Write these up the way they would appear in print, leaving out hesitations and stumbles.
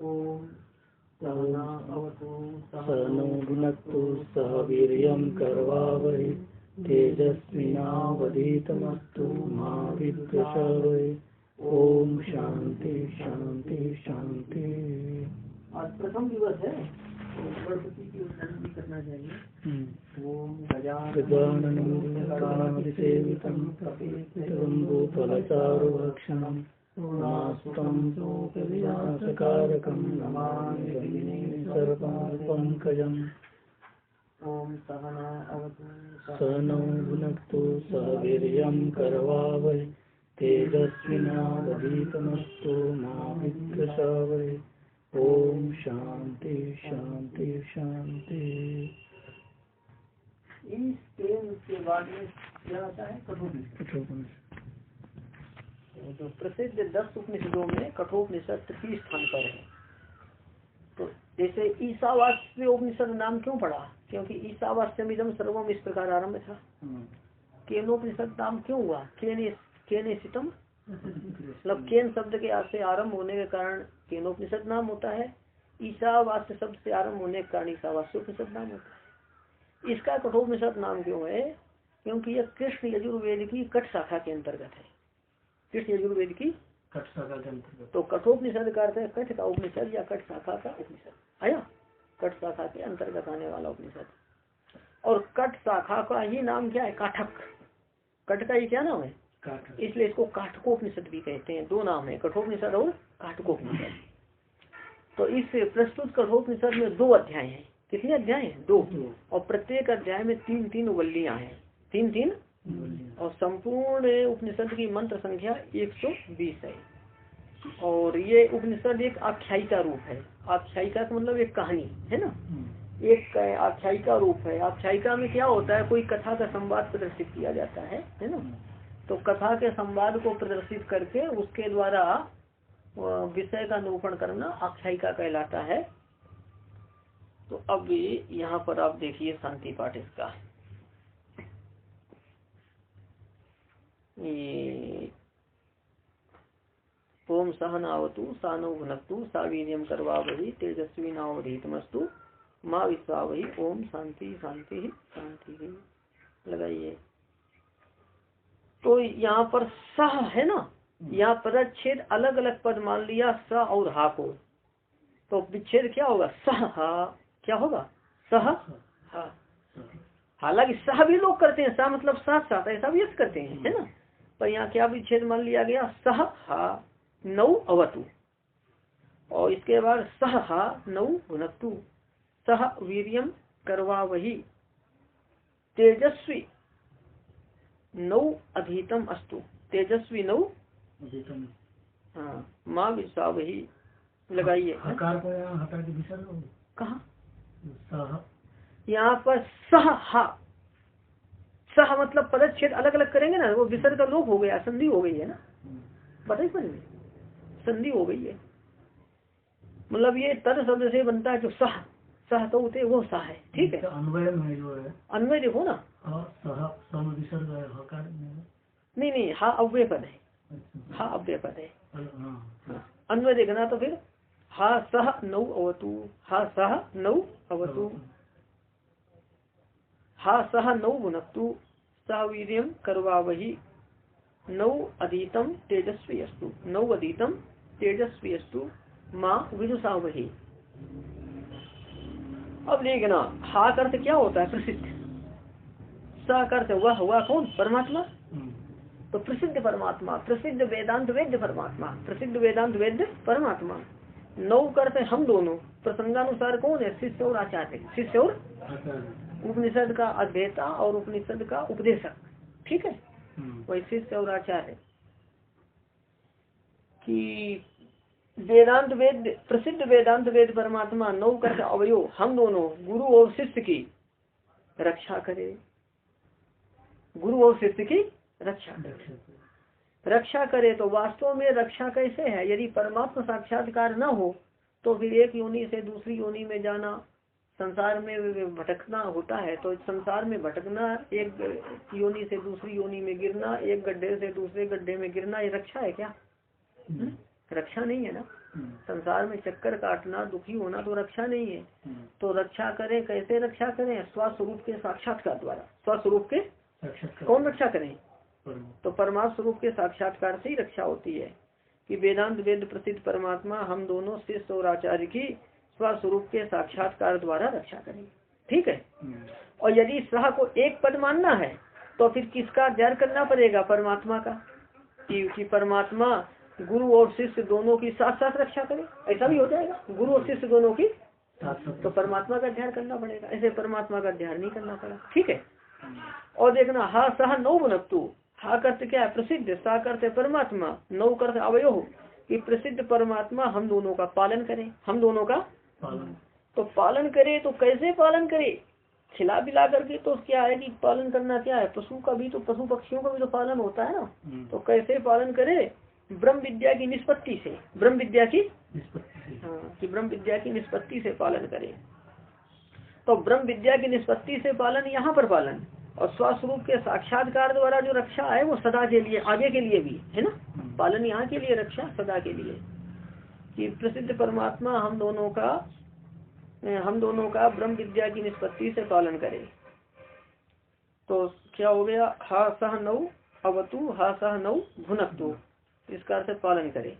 ओम सहना अवतु सहनो भुनक्तु सह वीर्यं करवावहै तेजस्विनावधीतमस्तु मा विद्विषावहै। ओम शांति शांति शांति। आज प्रथम दिवस है, गणपति की उच्चारण भी करना चाहिए। ओम गजाननसेवितं भूतलचारुभक्षणं नास्तं विनाशकारकं नमामि सर्वपङ्कजम्। ओम सहना अवतु सहनौ भुनक्तु सह वीर्यं करवावहै तेजस्विनावधीतमस्तु मा विद्विषावहै। ओम शांति शांति शांति। इसके बाद में क्या आता है? कठोपनिषद। तो प्रसिद्ध 10 उपनिषदों में कठोपनिषद तृतीय स्थान पर है। तो जैसे ईशावास्य उपनिषद नाम क्यों पड़ा? क्योंकि ईशावास्यमिदं सर्वम इस प्रकार आरंभ था। केनोपनिषद नाम क्यों हुआ? केनेसितम, मतलब केन शब्द के से आरंभ होने के कारण केनोपनिषद नाम होता है। ईशावास्य शब्द से आरंभ होने के कारण ईशावास्य उपनिषद नाम होता है। इसका कठोपनिषद नाम क्यों है? क्योंकि यह कृष्ण यजुर्वेद की कट शाखा के अंतर्गत है। कृष्ण यजुर्वेद की कट शाखा के अंतर्गत। तो कठोपनिषद का अर्थ है कठ का उपनिषद या कट शाखा का उपनिषद। आया, कट शाखा के अंतर्गत आने वाला उपनिषद। और कट शाखा का ही नाम क्या है? काठक। कट का ही क्या नाम है? इसलिए इसको काठकोपनिषद भी कहते हैं। 2 नाम है, कठोपनिषद और काठकोपनिषद। तो इस प्रस्तुत कठोपनिषद में 2 अध्याय हैं। कितने अध्याय हैं? 2। और प्रत्येक अध्याय में 3-3 वल्लियां हैं। 3-3 और संपूर्ण उपनिषद की मंत्र संख्या 120 है। और ये उपनिषद एक आख्यायिका रूप है। आख्यायिका का मतलब एक कहानी है ना, एक आख्यायिका रूप है। आख्यायिका में क्या होता है? कोई कथा का संवाद प्रदर्शित किया जाता है ना। तो कथा के संवाद को प्रदर्शित करके उसके द्वारा विषय का निरूपण करना आख्यायिका कहलाता है। तो अब यहाँ पर आप देखिए शांति पाठ इसका। ओम सहनावतु सानो भुनक्तु सा वीर्यं करवावहै तेजस्विनावधीतमस्तु मां विद्विषावहै। ओम शांति शांति शांति। लगाइए। तो यहाँ पर सह है ना, यहाँ पदच्छेद अलग अलग पद मान लिया स और हा को। तो विच्छेद क्या होगा? सह हा। क्या होगा? सह हा। हालांकि सह भी लोग करते हैं, सा मतलब साथ साथ ऐसा भी करते हैं, है ना। पर यहाँ क्या विच्छेद मान लिया गया? सह हा नौ अवतु। और इसके बाद सह हा नौ भुनक्तु सह वीर्यं करवावहै तेजस्वी नौ अधीतम अस्तु। तेजस्वी नौ हाँ माँ विद्विषावहै। लगाइए। कहाँ? यहाँ पर सह हा। सह मतलब पदच्छेद अलग अलग करेंगे ना, वो विसर्ग का लोप हो गया, संधि हो गई है ना। पता ही पड़ेगी, संधि हो गई है। मतलब ये तद शब्द से बनता है जो सह सह तो उते वो सह है। ठीक है, अन्वय में जो है अन्वय देखो ना। नहीं नहीं, हा अव्यय पद है। हा अव्यय पद है। अन्वय देखना तो फिर हा सह नौ अवतु। हा सह नौ अवतु। हा सह नौ भुनक्तु सा वीर्यं करवावहै नौ अधीतम तेजस्वी अस्तु। नौ अधीतम तेजस्वी अस्तु माँ विदुषावहै। अब देखना, हा का अर्थ क्या होता है? प्रसिद्ध। सा का अर्थ वह हुआ कौन? परमात्मा। तो प्रसिद्ध परमात्मा, प्रसिद्ध वेदांत वेद्य परमात्मा, प्रसिद्ध वेदांत वेद्य परमात्मा। नौ का अर्थ हम दोनों, प्रसंगानुसार कौन है? शिष्य और आचार्य। शिष्य और उपनिषद का अध्येता और उपनिषद का उपदेशक। ठीक है, वही शिष्य और आचार्य कि वेदांत वेद प्रसिद्ध वेदांत वेद परमात्मा नौ कर अवयो हम दोनों गुरु और शिष्य की रक्षा करे। गुरु और शिष्य की रक्षा करे। रक्षा करे तो वास्तव में रक्षा कैसे है? यदि परमात्मा साक्षात्कार न हो तो फिर एक योनि से दूसरी योनि में जाना, संसार में भटकना होता है। तो संसार में भटकना, एक योनि से दूसरी योनि में गिरना, एक गड्ढे से दूसरे गड्ढे में गिरना, ये रक्षा है क्या? रक्षा नहीं है ना। संसार में चक्कर काटना, दुखी होना तो रक्षा नहीं है। तो रक्षा करें, कैसे रक्षा करें? स्वस्वरूप के साक्षात्कार द्वारा। स्वस्वरूप के कौन रक्षा करें? तो परमात्मा स्वरूप के साक्षात्कार से ही रक्षा होती है कि वेदांत वेद प्रसिद्ध परमात्मा हम दोनों शिष्य और आचार्य की स्वस्वरूप के साक्षात्कार द्वारा रक्षा करें। ठीक है। और यदि सह को एक पद मानना है तो फिर किसका अध्ययन करना पड़ेगा? परमात्मा का, कि परमात्मा गुरु और शिष्य दोनों की साथ साथ रक्षा करे। ऐसा भी हो जाएगा, गुरु और शिष्य दोनों की, तो परमात्मा का ध्यान करना पड़ेगा। ऐसे परमात्मा का ध्यान नहीं करना पड़ा। ठीक है। और देखना, हा सह नौ बनतु, हा करते क्या है? प्रसिद्ध, सा करते परमात्मा, नौ करते अवयो, कि प्रसिद्ध परमात्मा हम दोनों का पालन करें। हम दोनों का तो पालन करे, तो कैसे पालन करे? खिला पिला करके तो क्या है कि पालन करना क्या है? पशु का भी तो, पशु पक्षियों का भी तो पालन होता है ना। तो कैसे पालन करे? ब्रह्म विद्या की निष्पत्ति से, ब्रह्म विद्या की हाँ, कि ब्रह्म विद्या की निष्पत्ति से पालन करे। तो ब्रह्म विद्या की निष्पत्ति से पालन, यहाँ पर पालन, और स्वस्वरूप के साक्षात्कार द्वारा जो रक्षा है वो सदा के लिए, आगे के लिए भी है ना। पालन यहाँ के लिए, रक्षा सदा के लिए, कि प्रसिद्ध परमात्मा हम दोनों का ब्रह्म विद्या की निष्पत्ति से पालन करे। तो क्या हो गया? हा सह नौ अवतु, हा सह नौ भुनक्तु, इसका अर्थ पालन करे।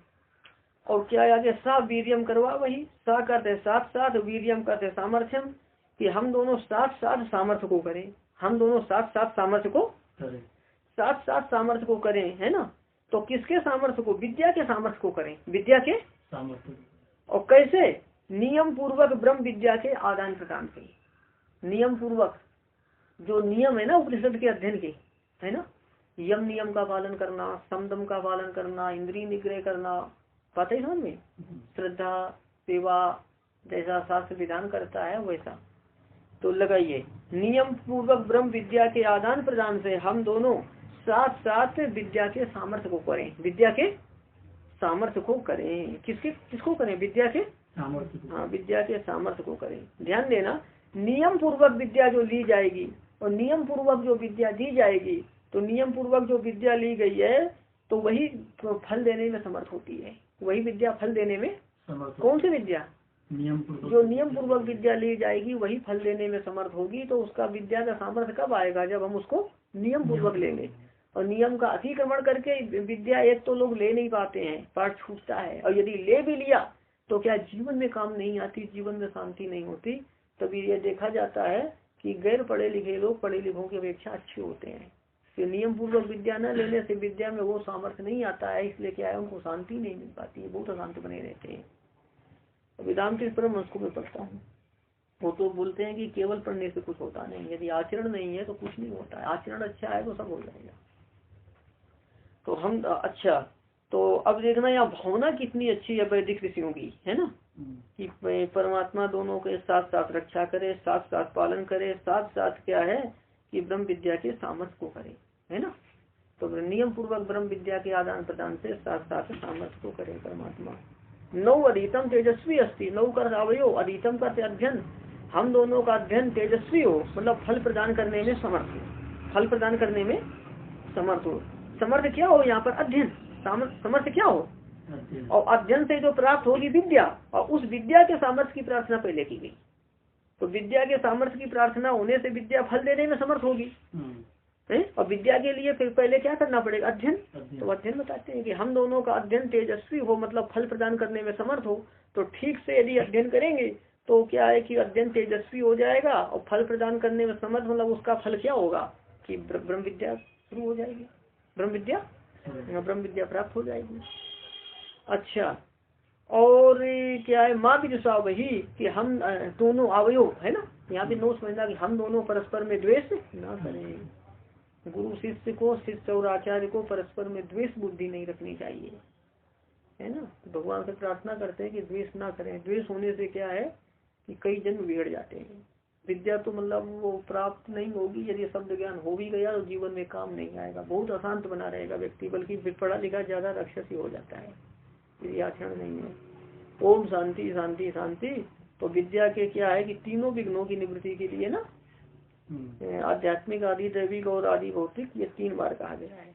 और क्या आगे? सा वीर्यम करवा, वही सा करते साथ साथ, वीर्यम करते सामर्थ्यम, कि हम दोनों साथ साथ सामर्थ्य को करें। हम दोनों साथ साथ सामर्थ्य को करें, साथ साथ सामर्थ्य को करें, है ना। तो किसके सामर्थ्य को? विद्या के सामर्थ्य को करें, विद्या के सामर्थ्य। और कैसे? नियम पूर्वक ब्रह्म विद्या के आदान प्रदान से। नियम पूर्वक, जो नियम है ना उपनिषद के अध्ययन के, है ना, यम नियम का पालन करना, समदम का पालन करना, इंद्रिय निग्रह करना, पता ही समझ में, श्रद्धा सेवा जैसा शास्त्र विधान करता है वैसा। तो लगाइए, नियम पूर्वक ब्रह्म विद्या के आदान प्रदान से हम दोनों साथ साथ विद्या के सामर्थ्य को करें। विद्या के सामर्थ्य को करें, किसको करें? विद्या के सामर्थ्य। हाँ, विद्या के सामर्थ्य को करें। ध्यान देना, नियम पूर्वक विद्या जो ली जाएगी और नियम पूर्वक जो विद्या दी जाएगी, तो नियम पूर्वक जो विद्या ली गई है तो वही फल देने में समर्थ होती है। वही विद्या फल देने में, कौन सी विद्या? जो नियम पूर्वक विद्या ली जाएगी वही फल देने में समर्थ होगी। तो उसका विद्या का सामर्थ्य कब आएगा? जब हम उसको नियम पूर्वक लेंगे। और नियम का अतिक्रमण करके विद्या एक तो लोग ले नहीं पाते हैं, पाठ छूटता है, और यदि ले भी लिया तो क्या जीवन में काम नहीं आती, जीवन में शांति नहीं होती। तभी ये देखा जाता है कि गैर पढ़े लिखे लोग पढ़े लिखों की अपेक्षा अच्छे होते हैं। कि नियम पूर्वक विद्या न लेने से विद्या में वो सामर्थ्य नहीं आता है, इसलिए क्या है उनको शांति नहीं मिल पाती है, बहुत अशांत बने रहते हैं। वेदांत इस पर मैं पढ़ता हूँ, वो तो बोलते हैं कि केवल पढ़ने से कुछ होता नहीं, यदि आचरण नहीं है तो कुछ नहीं होता है। आचरण अच्छा है तो सब हो जाएगा। तो हम अच्छा, तो अब देखना यहाँ भावना कितनी अच्छी है वैदिक ऋषियों की, है ना, कि परमात्मा दोनों के साथ साथ रक्षा करे, साथ साथ पालन करे, साथ साथ क्या है कि ब्रह्म विद्या के सामर्थ्य को करे, है ना। तो नियम पूर्वक ब्रह्म विद्या के आदान प्रदान से साथ साथ सामर्थ्य को करे परमात्मा। नौ अधीतम तेजस्वी अस्ति, नौ कर अवयो, अधीतम का अध्ययन, हम दोनों का अध्ययन तेजस्वी हो, मतलब फल प्रदान करने में समर्थ हो, फल प्रदान करने में समर्थ हो। समर्थ क्या हो यहाँ पर? अध्ययन। समर्थ क्या हो? और अध्ययन से जो प्राप्त होगी विद्या, और उस विद्या के सामर्थ्य की प्रार्थना पहले की गई। तो विद्या के सामर्थ्य की प्रार्थना होने से विद्या फल देने में समर्थ होगी, और विद्या के लिए फिर पहले क्या करना पड़ेगा? अध्ययन। तो अध्ययन बताते हैं कि हम दोनों का अध्ययन तेजस्वी हो, मतलब फल प्रदान करने में समर्थ हो। तो ठीक से यदि अध्ययन करेंगे तो क्या है कि अध्ययन तेजस्वी हो जाएगा, और फल प्रदान करने में समर्थ, मतलब उसका फल क्या होगा कि ब्रह्म विद्या शुरू हो जाएगी, ब्रह्म विद्या प्राप्त हो जाएगी। अच्छा, और क्या है? माँ विदुषा, वही कि हम दोनों अवयव, है ना, यहाँ पे नो समझना कि हम दोनों परस्पर में द्वेष ना करें। गुरु शिष्य को, शिष्य और आचार्य को परस्पर में द्वेष बुद्धि नहीं रखनी चाहिए, है ना। भगवान से प्रार्थना करते हैं कि द्वेष ना करें। द्वेष होने से क्या है कि कई जन्म बिगड़ जाते हैं। विद्या तो मतलब वो प्राप्त नहीं होगी, यदि शब्द ज्ञान हो भी गया तो जीवन में काम नहीं आएगा, बहुत अशांत बना रहेगा व्यक्ति, बल्कि पढ़ा लिखा ज्यादा राक्षसी हो जाता है यदि आचरण नहीं है। ओम शांति शांति शांति। तो विद्या के क्या है कि तीनों विघ्नों की निवृत्ति के लिए ना, आध्यात्मिक, आदि दैविक और आदि भौतिक, ये 3 बार कहा गया है।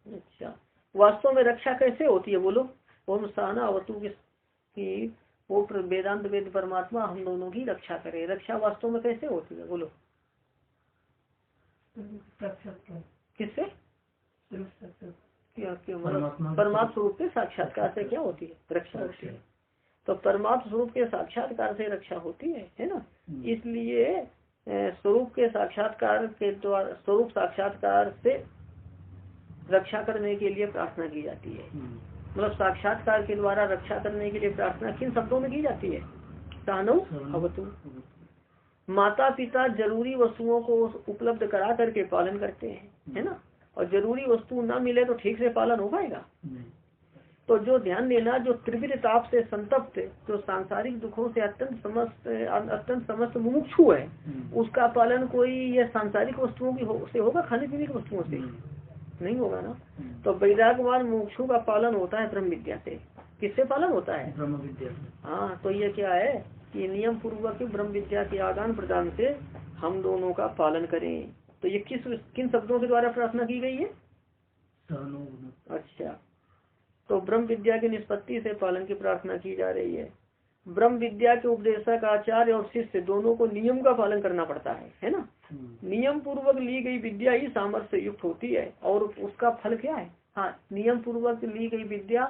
अच्छा, वास्तव में रक्षा कैसे होती है बोलो? ओम सहना अवतु की वो वेदांत वेद परमात्मा हम दोनों की रक्षा करे। रक्षा वास्तव में कैसे होती है बोलो? किससे? परमात्मा स्वरूप के साक्षात्कार से क्या होती है? रक्षा होती है। तो परमात्मा स्वरूप के साक्षात्कार से रक्षा होती है ना। इसलिए स्वरूप के साक्षात्कार के द्वारा स्वरूप साक्षात्कार से रक्षा करने के लिए प्रार्थना की जाती है। मतलब साक्षात्कार के द्वारा रक्षा करने के लिए प्रार्थना किन शब्दों में की जाती है? सहनौ अवतु। माता पिता जरूरी वस्तुओं को उपलब्ध करा करके पालन करते हैं, है ना। और जरूरी वस्तु ना मिले तो ठीक से पालन हो पाएगा? तो जो ध्यान देना, जो त्रिविध ताप से संतप्त, जो सांसारिक दुखों से अत्यंत समस्त मुमुक्षु है, उसका पालन कोई ये सांसारिक वस्तुओं की से होगा? खाने पीने की वस्तुओं से नहीं होगा ना। तो वैराग्यवान मुमुक्षु का पालन होता है ब्रह्म विद्या से। किससे पालन होता है? ब्रह्म विद्या। हाँ, तो ये क्या है कि नियम पूर्वक ब्रह्म विद्या के आदान प्रदान से हम दोनों का पालन करें। तो ये किन शब्दों के द्वारा प्रार्थना की गई है? अच्छा, तो ब्रह्म विद्या की निष्पत्ति से पालन की प्रार्थना की जा रही है। ब्रह्म विद्या के उपदेशक आचार्य और शिष्य दोनों को नियम का पालन करना पड़ता है ना। नियम पूर्वक ली गई विद्या ही सामर्थ्य से युक्त होती है। और उसका फल क्या है? हाँ, नियम पूर्वक ली गई विद्या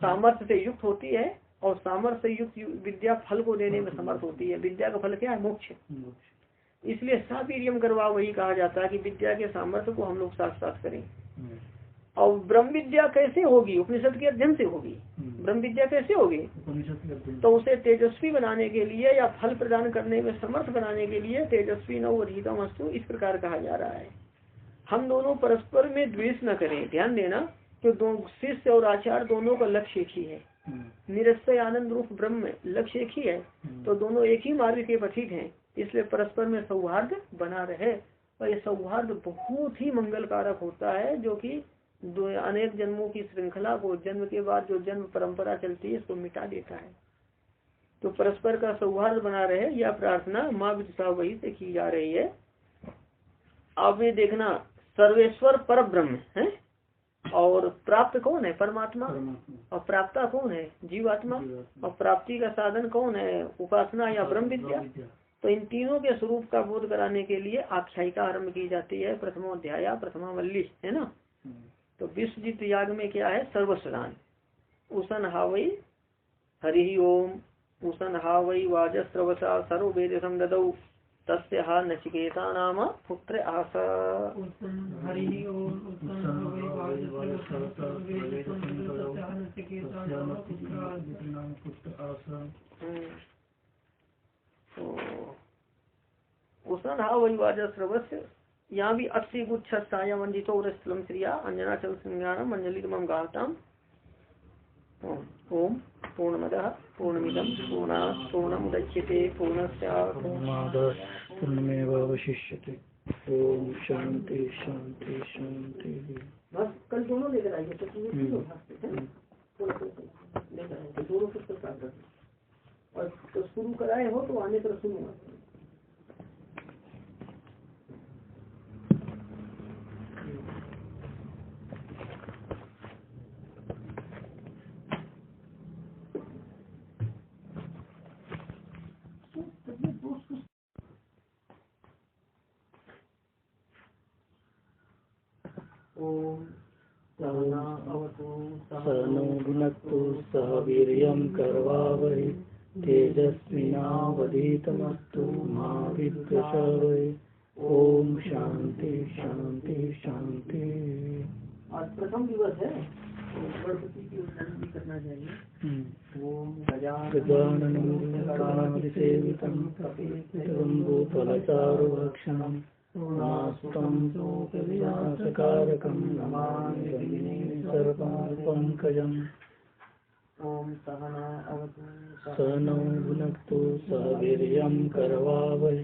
सामर्थ्य से युक्त होती है और सामर्थ्य से युक्त विद्या फल को देने में समर्थ होती है। विद्या का फल क्या है? मोक्ष। इसलिए सावीर्यम करवा वही कहा जाता है कि विद्या के सामर्थ्य को हम लोग साथ साथ करें। और ब्रह्म विद्या कैसे होगी? उपनिषद के अध्ययन से होगी। ब्रह्म विद्या कैसे होगी? तो उसे तेजस्वी बनाने के लिए या फल प्रदान करने में समर्थ बनाने के लिए तेजस्वी नव अधिकम अस्तु इस प्रकार कहा जा रहा है। हम दोनों परस्पर में द्वेष न करें। ध्यान देना कि शिष्य और आचार्य दोनों का लक्ष्य एक ही है। निरस्य आनंद रूप ब्रह्म लक्ष्य एक ही है। तो दोनों एक ही मार्ग के पथिक हैं। इसलिए परस्पर में सौहार्द बना रहे। और ये सौहार्द बहुत ही मंगलकारक होता है, जो कि अनेक जन्मों की श्रृंखला को, जन्म के बाद जो जन्म परंपरा चलती है, इसको मिटा देता है। तो परस्पर का सौहार्द बना रहे, यह प्रार्थना माँ विदिशा वही से की जा रही है। अब ये देखना, सर्वेश्वर पर ब्रह्म है और प्राप्त कौन है? परमात्मा। और प्राप्ता कौन है? जीवात्मा। और प्राप्ति का साधन कौन है? उपासना या ब्रह्म विद्या। तो इन तीनों के स्वरूप का बोध कराने के लिए आख्यायिका आरम्भ की जाती है। प्रथमोध्याय प्रथमा वल्ली, है ना। तो विश्वजित याग में क्या है? सर्वस्वदान। उसन हावई हरि ओम उसन हावई वाजस्रवसा सर्ववेदसं ददौ तस्य हा नचिकेता नाम पुत्र आस। उसन हावई वाजस्रवस्य, यहाँ भी अक्षी गुच्छाया वंदितो और स्थलम श्रिया अंजना चल श्रृंगारम अंजलितमं गाताम। ओम पूर्णमदः पूर्णमिदं पूर्णात् पूर्णमुदच्यते पूर्णस्य पूर्णमेवावशिष्यते। ओम शांति शांति शांति। बस कल दोनों लेकर आइए तो दोनों पुस्तक और तो शुरू कराए हो तो आने पर सुनूंगा। सहनो भुनक्तु सह वीर्यं करवावहै तेजस्विनावधीतमस्तु मा विद्विषावहै। ओम शांति शांति शांति। आज प्रथम दिवस है, गणपति की उच्चारण करना चाहिए। ओम गजाननसेवितं भूतलचारुभक्षणम् नास्तं नमामि सर्वपङ्कजम्। ओम सहनौ भुनक्तु सह वीर्यं करवावहै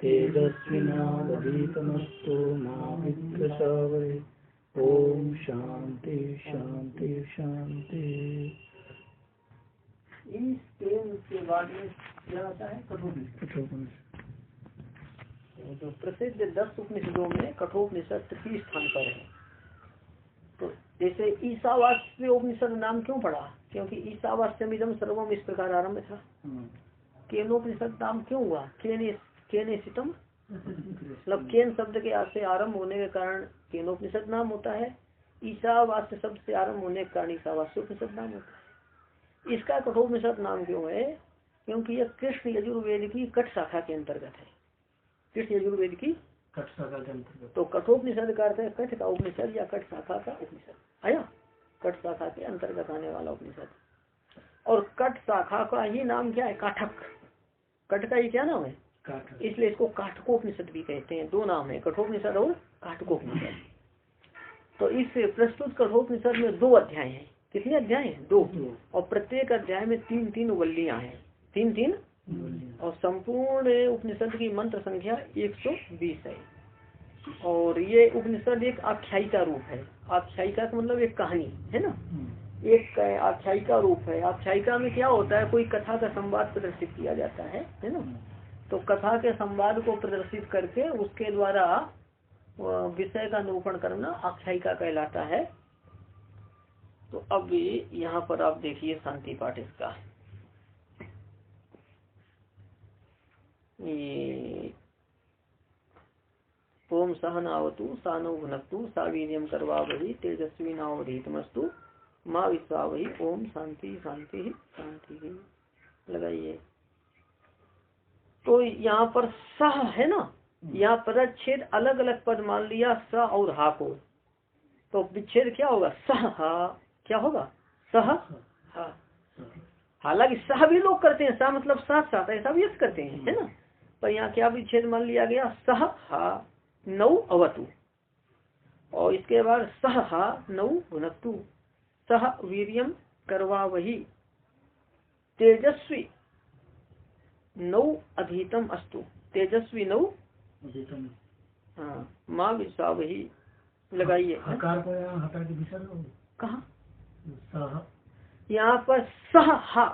तेजस्विनावधीतमस्तु मा विद्विषावहै। ओम शांति शांति शांति। इस प्रेम के बाद में क्या आता है? कठोपनिषद। तो प्रसिद्ध 10 उपनिषदों में कठोपनिषद तृतीय स्थान पर है। तो जैसे ईशावास्य उपनिषद नाम क्यों पड़ा, क्योंकि ईशावास्यमिदं सर्वम इस प्रकार आरंभ था। केनोपनिषद नाम क्यों हुआ, केनेशितम, मतलब केन शब्द के से आरंभ होने के कारण केनोपनिषद नाम होता है। ईशावास्य शब्द से आरंभ होने के कारण ईशावास्य उपनिषद नाम होता है। इसका कठोपनिषद नाम क्यों है, क्योंकि यह कृष्ण यजुर्वेद की कट शाखा के अंतर्गत है। कृष्ण यजुर्वेद की कट शाखा के अंतर्गत, तो कठोपनिषद का अर्थ है कठ का उपनिषद या कट शाखा का उपनिषद आया, कट शाखा के अंतर्गत आने वाला उपनिषद। और कट शाखा का ही नाम क्या है, काठक। कट का ही क्या नाम है, इसलिए इसको काठकोपनिषद भी कहते हैं। दो नाम है, कठोपनिषद और काठकोपनिषद। तो इस प्रस्तुत कठोपनिषद में 2 अध्याय हैं। कितने अध्याय हैं, 2, और प्रत्येक अध्याय में 3-3 वल्लियां हैं, 3-3, और संपूर्ण उपनिषद की मंत्र संख्या 120 है। और ये उपनिषद एक आख्यायिका रूप है। आख्यायिका का मतलब एक कहानी है ना, एक आख्यायिका रूप है। आख्यायिका में क्या होता है, कोई कथा का संवाद प्रदर्शित किया जाता है ना। तो कथा के संवाद को प्रदर्शित करके उसके द्वारा विषय का निरूपण करना आख्यायिका कहलाता है। तो अब यहाँ पर आप देखिए शांति पाठ इसका, ये ओम सहनावतु सानो भुनक्तु सा वीर्यं करवावहि तेजस्वी नावधीतमस्तु माँ विश्वावहि। ओम शांति शांति शांति लगाइए। तो यहाँ पर सह है ना, यहाँ पदच्छेद अलग अलग पद मान लिया स और हा को, तो विच्छेद क्या होगा, सह हा, क्या होगा, सह हा। हालांकि सह भी लोग करते हैं, सा मतलब साथ साथ ऐसा भी करते हैं है ना, पर यहाँ क्या विच्छेद मान लिया गया, सह हा नौ अवतु, और इसके बाद सह हा नौ भुनक्तु सह वीर्यम करवावहि तेजस्वी नौ अधीतम अस्तु, तेजस्वी नौ अधीतम, हाँ माँ विश्वावहि लगाइए। कहाँ यहाँ पर सह हा,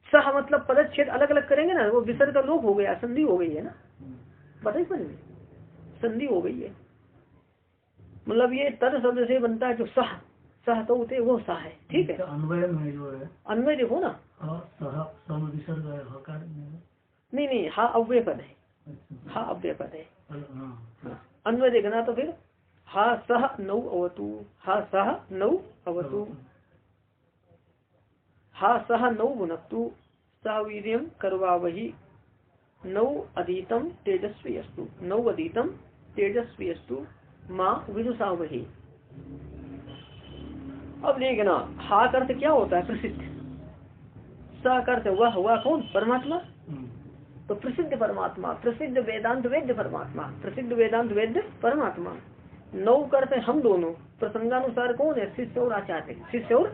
सह मतलब पदच्छेद अलग अलग करेंगे ना, वो विसर्ग का लोप हो गया, संधि हो गई है ना, पता ही पड़ेगी, संधि हो गई है। मतलब ये तद शब्द से बनता है जो सह, सह तो उते वो सह है, ठीक है। अन्वय में जो है, अन्वय देखो ना, नहीं हा अव्यय पद है, हा अव्यय पद है। अन्वय देखना तो फिर हा सह नौ अवतु, हा सह नौ अवतु, हा सह नौ भुनक्तु सह वीर्यं करवावहि नौ अधीतम तेजस्वी अस्तु, नौ अधीतम तेजस्वी अस्तु माँ विदुषावहि। अब देखना हा का अर्थ क्या होता है, प्रसिद्ध। सा का अर्थ वह कौन, परमात्मा। तो प्रसिद्ध परमात्मा, प्रसिद्ध वेदांत वेद्य परमात्मा, प्रसिद्ध वेदांत वेद्य परमात्मा। नौ का अर्थ हम दोनों, प्रसंगानुसार कौन है, शिष्य और आचार्य, शिष्य और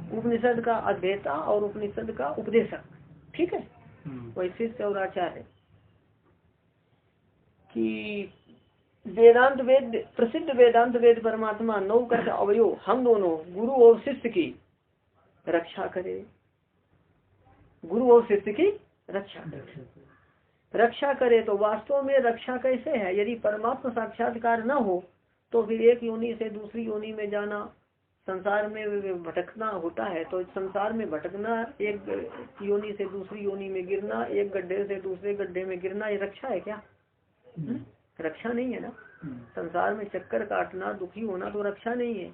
उपनिषद का अध्येता और उपनिषद का उपदेशक, ठीक है, वही शिष्य और आचार्य कि वेदांत वेद, प्रसिद्ध वेदांत वेद परमात्मा नौ कर अवयो हम दोनों गुरु और शिष्य की रक्षा करे, गुरु और शिष्य की रक्षा करे। रक्षा करे तो वास्तव में रक्षा कैसे है, यदि परमात्मा साक्षात्कार न हो तो फिर एक योनि से दूसरी योनि में जाना, संसार में भटकना होता है। तो संसार में भटकना, एक योनि से दूसरी योनि में गिरना, एक गड्ढे से दूसरे गड्ढे में गिरना, ये रक्षा है क्या, रक्षा नहीं है ना। संसार में चक्कर काटना, दुखी होना तो रक्षा नहीं है।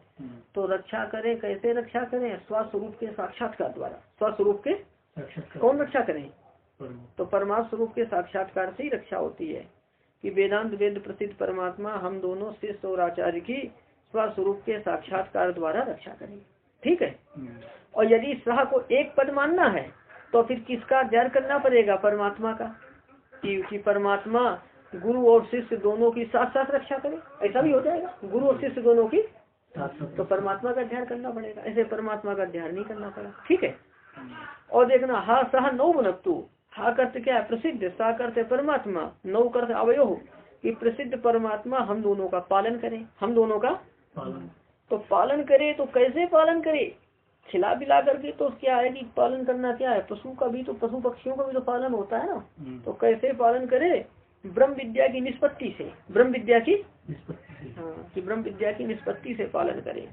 तो रक्षा करें, कैसे रक्षा करें, स्वस्वरूप के साक्षात्कार द्वारा। स्वस्वरूप के कौन रक्षा करें, तो परमात्मा स्वरूप के साक्षात्कार से ही रक्षा होती है कि वेदांत वेद प्रसिद्ध परमात्मा हम दोनों शिष्य और आचार्य की स्वस्वरूप के साक्षात्कार द्वारा रक्षा करें, ठीक है। और यदि सह को एक पद मानना है तो फिर किसका अध्ययन करना पड़ेगा, परमात्मा का, कि परमात्मा गुरु और शिष्य दोनों की साथ साथ रक्षा करे, ऐसा भी हो जाएगा, गुरु और शिष्य दोनों की, तो परमात्मा का अध्ययन करना पड़ेगा, ऐसे परमात्मा का अध्ययन नहीं करना पड़ा, ठीक है। और देखना हा सह नौ भुनक्तु, हा करते क्या है, प्रसिद्ध, सा करते परमात्मा, नौ करते अवयो, कि प्रसिद्ध परमात्मा हम दोनों का पालन करें, हम दोनों का पालन। तो पालन करे तो कैसे पालन करे, खिला पिला करके, तो क्या है कि पालन करना क्या है, पशु का भी तो, पशु पक्षियों का भी तो पालन होता है ना। तो कैसे पालन करे, ब्रह्म विद्या की निष्पत्ति से, ब्रह्म विद्या की हाँ, कि ब्रह्म विद्या की निष्पत्ति से पालन करे।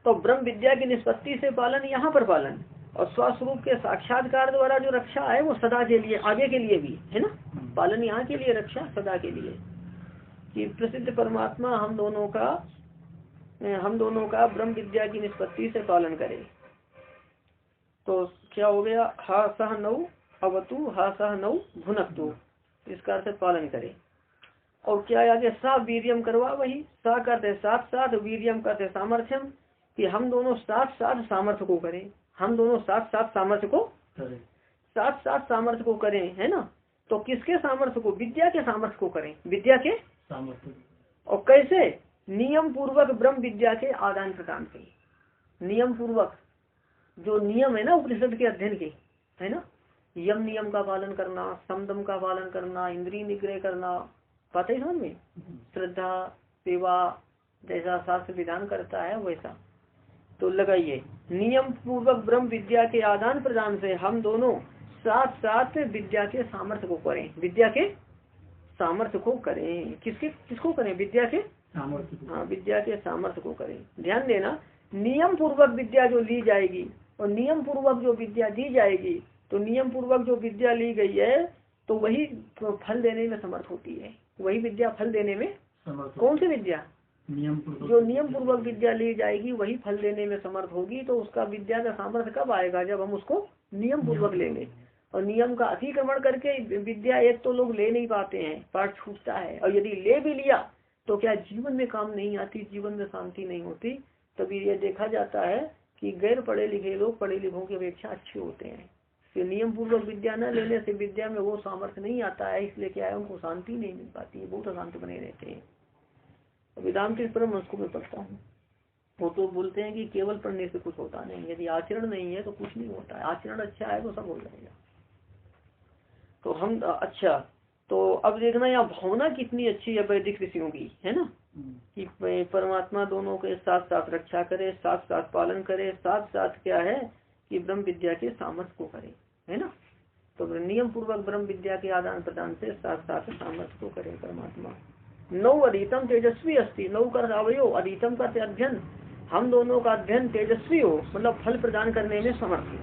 तो ब्रह्म विद्या की निष्पत्ति से पालन, यहाँ पर पालन, और स्वस्वरूप के साक्षात्कार द्वारा जो रक्षा है वो सदा के लिए, आगे के लिए भी है ना। पालन यहाँ के लिए, रक्षा सदा के लिए। कि प्रसिद्ध परमात्मा हम दोनों का ब्रह्म विद्या की निष्पत्ति से पालन करे। तो क्या हो गया, हा सह नौ अवतु हा सह नौ भुनक्तु, इसका अर्थ पालन करे। और क्या आगे, सा वीर्यम करवा, वही सा करते साथ साथ, वीर्यम करते सामर्थ्यम, कि हम दोनों साथ साथ सामर्थ्य को करें, हम दोनों साथ साथ सामर्थ्य को करें, साथ साथ सामर्थ्य को करें, है ना। तो किसके सामर्थ्य को, विद्या के सामर्थ्य को करें, विद्या के सामर्थ्य। और कैसे, नियम पूर्वक ब्रह्म विद्या के आदान प्रदान से, नियम पूर्वक, जो नियम है ना उपनिषद के अध्ययन के, है ना, यम नियम का पालन करना, समदम का पालन करना, इंद्रिय निग्रह करना, पता ही समझ में, श्रद्धा सेवा, जैसा शास्त्र विधान करता है वैसा। तो लगाइए, नियम पूर्वक ब्रह्म विद्या के आदान प्रदान से हम दोनों साथ साथ विद्या के सामर्थ्य को करें, विद्या के सामर्थ्य को करें। किसको करें, विद्या के सामर्थ्य। हाँ, विद्या के सामर्थ्य को करें। ध्यान देना, नियम पूर्वक विद्या जो ली जाएगी और नियम पूर्वक जो विद्या दी जाएगी, तो नियम पूर्वक जो विद्या ली गई है तो वही फल देने में समर्थ होती है, वही विद्या फल देने में समर्थ। कौन सी विद्या, जो नियम पूर्वक विद्या ली जाएगी वही फल देने में समर्थ होगी। तो उसका विद्या का सामर्थ्य कब आएगा, जब हम उसको नियम पूर्वक लेंगे। और नियम का अतिक्रमण करके विद्या एक तो लोग ले नहीं पाते हैं, पाठ छूटता है, और यदि ले भी लिया तो क्या जीवन में काम नहीं आती, जीवन में शांति नहीं होती। तभी ये देखा जाता है कि गैर पढ़े लिखे लोग पढ़े लिखों की अपेक्षा अच्छे होते हैं। कि नियम पूर्वक विद्या न लेने से विद्या में वो सामर्थ्य नहीं आता है, इसलिए क्या है, उनको शांति नहीं मिल पाती है, बहुत अशांत बने रहते हैं। वेदांत परमहंस को मैं पढ़ता हूँ, वो तो बोलते हैं कि केवल पढ़ने से कुछ होता नहीं, यदि आचरण नहीं है तो कुछ नहीं होता है, आचरण अच्छा है तो सब हो जाएगा। तो हम अच्छा, तो अब देखना यहाँ भावना कितनी अच्छी है वैदिक ऋषियों की, है ना, कि परमात्मा दोनों के साथ साथ रक्षा करे, साथ साथ पालन करे, साथ साथ क्या है कि ब्रह्म विद्या के सामर्थ्य को करे, है ना। तो नियम पूर्वक ब्रह्म विद्या के आदान प्रदान से साथ साथ सामर्थ्य को करे परमात्मा। नौ अधीतम तेजस्वी अस्ति, नौ कर अवयो, अधीतम का अध्ययन, हम दोनों का अध्ययन तेजस्वी हो, मतलब फल प्रदान करने में समर्थ हो,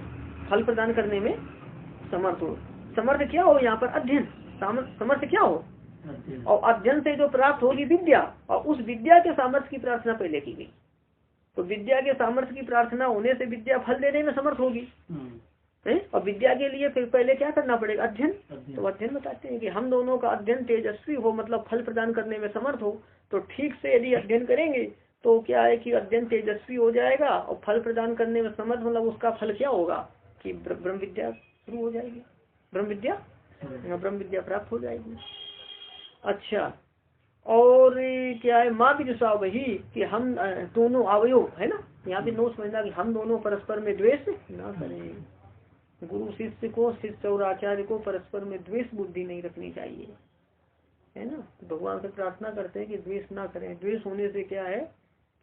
फल प्रदान करने में समर्थ हो। समर्थ क्या हो यहाँ पर, अध्ययन, समर्थ क्या हो, और अध्ययन से जो प्राप्त होगी विद्या, और उस विद्या के सामर्थ्य की प्रार्थना पहले की गई। तो विद्या के सामर्थ्य की प्रार्थना होने से विद्या फल देने में समर्थ होगी, और विद्या के लिए फिर पहले क्या करना पड़ेगा, अध्ययन। तो अध्ययन बताते हैं कि हम दोनों का अध्ययन तेजस्वी हो, मतलब फल प्रदान करने में समर्थ हो। तो ठीक से यदि अध्ययन करेंगे तो क्या है कि अध्ययन तेजस्वी हो जाएगा, और फल प्रदान करने में समर्थ, मतलब उसका फल क्या होगा कि ब्रह्म विद्या शुरू हो जाएगी, ब्रह्म विद्या प्राप्त हो जाएगी। अच्छा, और क्या है, माँ विदुषा वही, कि हम दोनों अवयव, है ना, यहाँ भी नो समझना कि हम दोनों परस्पर में द्वेष ना करें। गुरु शिष्य को, शिष्य और आचार्य को परस्पर में द्वेष बुद्धि नहीं रखनी चाहिए, है ना। भगवान से प्रार्थना करते हैं कि द्वेष ना करें। द्वेष होने से क्या है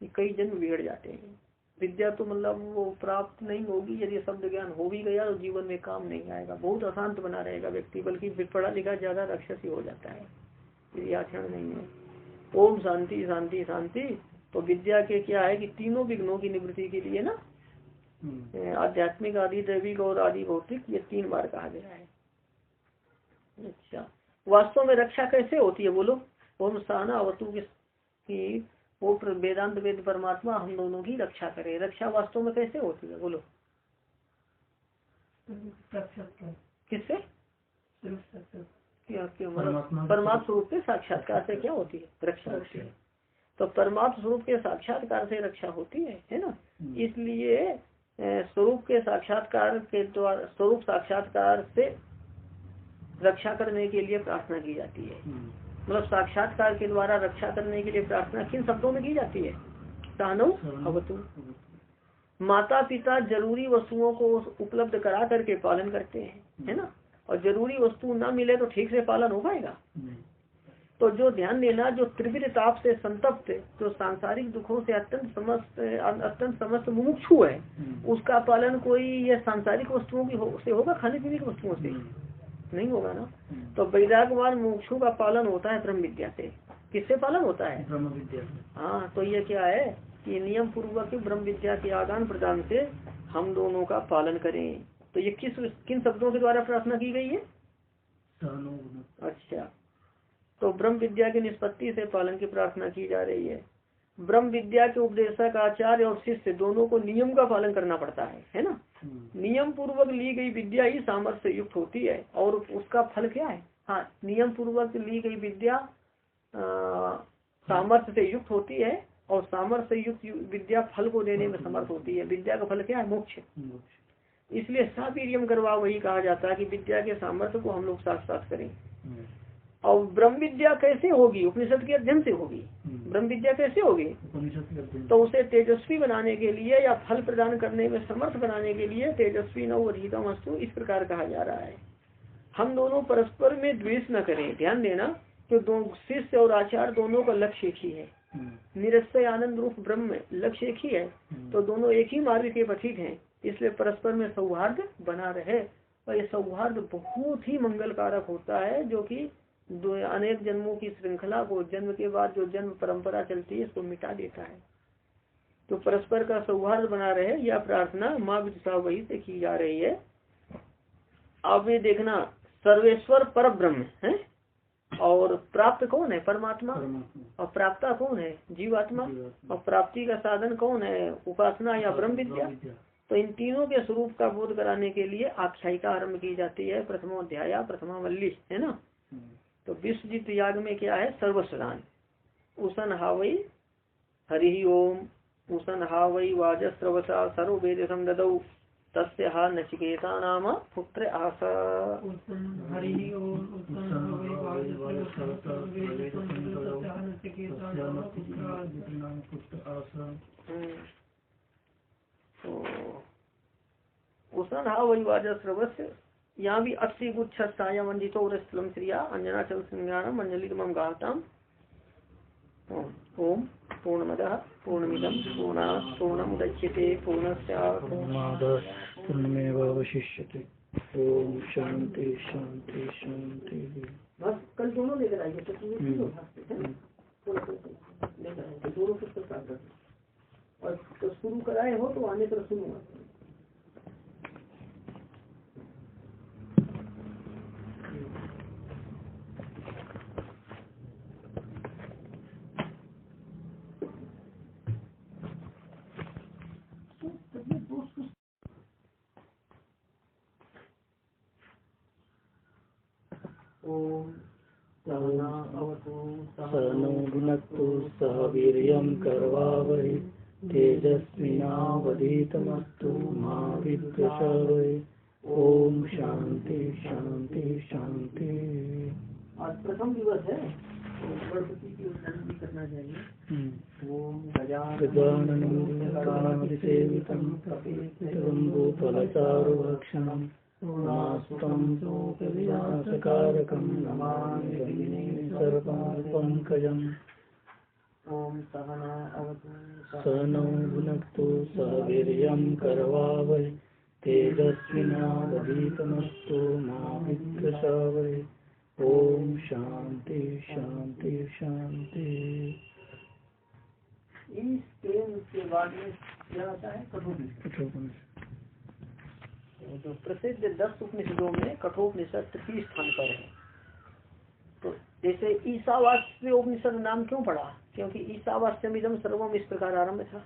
कि कई जन्म बिगड़ जाते हैं। विद्या तो मतलब वो प्राप्त नहीं होगी, यदि शब्द ज्ञान हो भी गया तो जीवन में काम नहीं आएगा, बहुत अशांत बना रहेगा व्यक्ति, बल्कि पढ़ा लिखा ज्यादा राक्षसी हो जाता है, यदि आचरण नहीं है। ओम शांति शांति शांति। तो विद्या के क्या है कि तीनों विघ्नों की निवृत्ति के लिए ना, आध्यात्मिक, आदि दैविक और आदि भौतिक, ये 3 बार कहा गया है। अच्छा, वास्तव में रक्षा कैसे होती है बोलो। ओम सहना अवतु की वो वेदांत वेद परमात्मा हम दोनों की रक्षा करे। रक्षा वास्तव में कैसे होती है बोलो, किससे, परमात्मा स्वरूप के साक्षात्कार से क्या होती है, रक्षा होती है। तो परमात्मा स्वरूप के साक्षात्कार से रक्षा होती है ना। इसलिए स्वरूप के साक्षात्कार के द्वारा, स्वरूप साक्षात्कार से रक्षा करने के लिए प्रार्थना की जाती है। मतलब साक्षात्कार के द्वारा रक्षा करने के लिए प्रार्थना किन शब्दों में की जाती है, सहनो अवतु। माता पिता जरूरी वस्तुओं को उपलब्ध करा करके पालन करते हैं, है ना, और जरूरी वस्तु ना मिले तो ठीक से पालन हो पाएगा। तो जो ध्यान देना, जो त्रिविध ताप से संतप्त, जो सांसारिक दुखों से अत्यंत समस्त मुमुक्षु है, उसका पालन कोई ये सांसारिक वस्तुओं की से होगा, खाने पीने की वस्तुओं से नहीं होगा ना। तो वैराग्यवान मुमुक्षु का पालन होता है ब्रह्म विद्या से। किससे पालन होता है? ब्रह्म विद्या। हाँ, तो ये क्या है कि नियम पूर्वक ब्रह्म विद्या के आदान प्रदान से हम दोनों का पालन करें। तो ये किन शब्दों के द्वारा प्रार्थना की गई है? अच्छा, तो ब्रह्म विद्या की निष्पत्ति से पालन की प्रार्थना की जा रही है। ब्रह्म विद्या के उपदेशक आचार्य और शिष्य दोनों को नियम का पालन करना पड़ता है ना। नियम पूर्वक ली गई विद्या ही सामर्थ्य से युक्त होती है और उसका फल क्या है? हाँ, नियम पूर्वक ली गई विद्या सामर्थ्य से युक्त होती है और सामर्थ्य से युक्त विद्या फल को देने में समर्थ होती है। विद्या का फल क्या है? मोक्ष। इसलिए सावीर्यम करवा वही कहा जाता है कि विद्या के सामर्थ्य को हम लोग साथ साथ करें। और ब्रह्म विद्या कैसे होगी? उपनिषद के अध्ययन से होगी। ब्रह्म विद्या कैसे होगी? तो उसे तेजस्वी बनाने के लिए या फल प्रदान करने में समर्थ बनाने के लिए तेजस्वी नव अधिकम अस्तु इस प्रकार कहा जा रहा है। हम दोनों परस्पर में द्वेष न करें। ध्यान देना कि शिष्य और आचार्य दोनों का लक्ष्य एक ही है। निरस्य आनंद रूप ब्रह्म लक्ष्य एक ही है, तो दोनों एक ही मार्ग के पथिक हैं। इसलिए परस्पर में सौहार्द बना रहे और ये सौहार्द बहुत ही मंगलकारक होता है, जो कि अनेक जन्मों की श्रृंखला को, जन्म के बाद जो जन्म परंपरा चलती है इसको मिटा देता है। तो परस्पर का सौहार्द बना रहे यह प्रार्थना माँ विदिशा वही से की जा रही है। अब ये देखना, सर्वेश्वर पर ब्रह्म है और प्राप्त कौन है? परमात्मा। और प्राप्ता कौन है? जीवात्मा। और प्राप्ति का साधन कौन है? उपासना या ब्रह्म विद्या। तो इन तीनों के स्वरूप का बोध कराने के लिए आख्यायिका आरंभ की जाती है। प्रथमोध्याय प्रथमा वल्ली है ना। तो विश्वजित याग में क्या है? सर्वस्वदान। उसन हावई हरि ओम उसन हावई वाजस्रवसा सर्व वेद संददौ तस्य हा नचिकेता नाम पुत्र आशा। उसन हावई वाजस्रवस्य यहाँ भी 80 गुच्छ साया वंदितो और स्थलम श्रिया अंजना चल सिंगारम अंजलिमं गाताम। ओम पूर्णमदः पूर्णमिदं पूर्णात् पूर्णमुदच्यते पूर्णस्य पूर्णमेवावशिष्यते। ओम शांति शांति शांति। बस कल दोनों लेकर आइए तो दोनों पुस्तक और तो शुरू कराए हो तो आने पर शुरू। सनो भुनक्तु सह वीर्यं करवावहै तेजस्विनावधीतमस्तु मा विद्विषावहै। ओम शांति शांति शांति। आज प्रथम दिवस है, गणपति की उच्चारण भी करना चाहिए। ओम गजाननसेवितं भूतलचारुभक्षणं नास्तं नमामि सर्वपङ्कजम्। ओम सहनौ भुनक्तु सह वीर्यं करवावहै तेजस्विनावधीतमस्तु मा विद्विषावहै। ओम शांति शांति शांति। इस प्रेम के बाद में क्या आता है? कठोपनिषद। तो प्रसिद्ध 10 उपनिषदों में कठोपनिषद तृतीय स्थान पर है। तो जैसे ईशावास्य उपनिषद नाम क्यों पड़ा? क्योंकि ईशावास्यमिदं सर्वम इस प्रकार आरंभ था।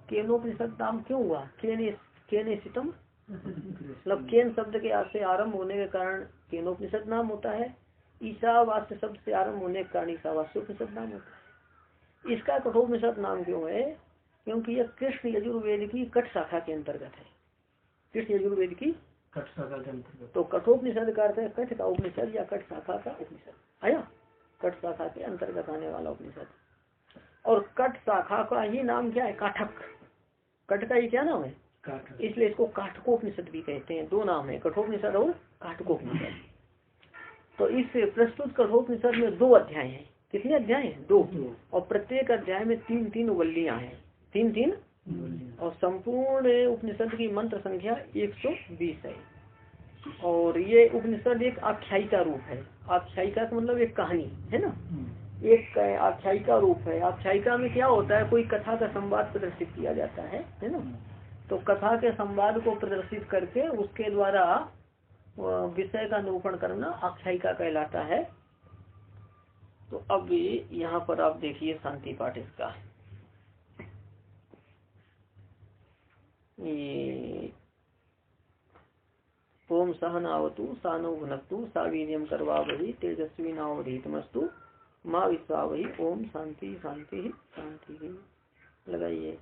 केनोपनिषद नाम क्यों हुआ? केनेसितम, मतलब केन शब्द के से आरंभ होने के कारण केनोपनिषद नाम होता है। ईशावास्य शब्द से आरंभ होने के कारण ईशावास्य उपनिषद नाम होता है। इसका कठोपनिषद नाम क्यों है? क्योंकि यह कृष्ण यजुर्वेद की कठ शाखा के अंतर्गत है। कृष्ण यजुर्वेद की कठ शाखा के अंतर्गत। तो कठोपनिषद का अर्थ है कठ का उपनिषद या कठ शाखा का उपनिषद आया। कठ शाखा के अंतर्गत आने वाला उपनिषद। और कठ शाखा का ही नाम क्या है? काठक। कठ का ही क्या नाम है? इसलिए इसको काठकोपनिषद भी कहते हैं। 2 नाम है, कठोपनिषद और काठकोपनिषद। तो इस प्रस्तुत कठोपनिषद में 2 अध्याय हैं। कितने अध्याय हैं? 2। और प्रत्येक अध्याय में 3-3 वल्लियां हैं। 3-3 और संपूर्ण उपनिषद की मंत्र संख्या 120 है। और ये उपनिषद एक आख्यायिका रूप है। आख्यायिका का मतलब एक कहानी है ना। एक आख्यायिका रूप है। आख्यायिका में क्या होता है, कोई कथा का संवाद प्रदर्शित किया जाता है ना। तो कथा के संवाद को प्रदर्शित करके उसके द्वारा विषय का निरूपण करना आख्यायिका कहलाता है। तो अब यहाँ पर आप देखिए शांति पाठ इसका, ये ओम सहनावतु सानो भुनक्तु सा वीर्यं करवावहि तेजस्वी नावधीतमस्तु माँ विश्वावहि। ओम शांति शांति शांति लगाइए।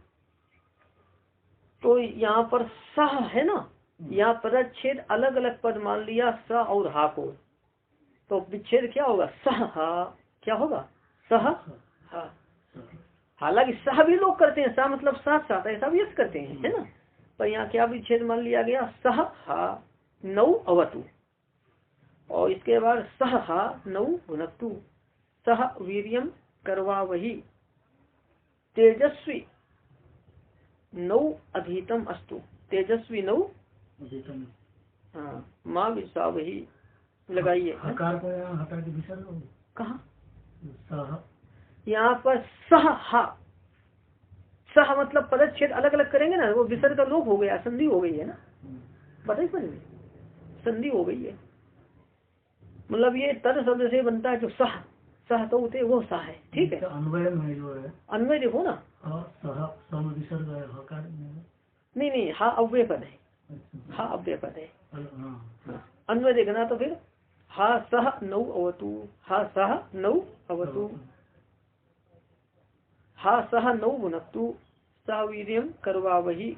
तो यहाँ पर सह है ना, यहाँ पदच्छेद अलग अलग पद मान लिया स और हा को, तो विच्छेद क्या होगा, सह हा। क्या होगा, सह हा। हालांकि सह भी लोग करते हैं, सा मतलब साथ साथ, ऐसा भी करते हैं है ना। पर यहाँ क्या विच्छेद मान लिया गया, सह हा नौ अवतु, और इसके बाद सह हा नौ भुनक्तु सह वीर्यम करवावहि तेजस्वी नौ अधीतम अस्तु। तेजस्वी नौ हाँ माँ विश्वावहि लगाइए। कहाँ यहाँ पर सह हा, सह मतलब पदच्छेद अलग अलग करेंगे ना, वो विसर्ग का लोप हो गया, संधि हो गई है ना, बताइए समझ में, संधि हो गई है। मतलब ये तर शब्द से बनता है जो सह, सह तो उते वो सह है, ठीक है। अन्वय में जो है, अन्वय देखो ना, नहीं नहीं हा अव्यय पद है, हा अव्यय पद है। अन्वय देखना तो फिर हा सह नौ अवतु, हा सह नौ अवतु, हा सह नौ भुनक्तु सा वीर्यं करवावहि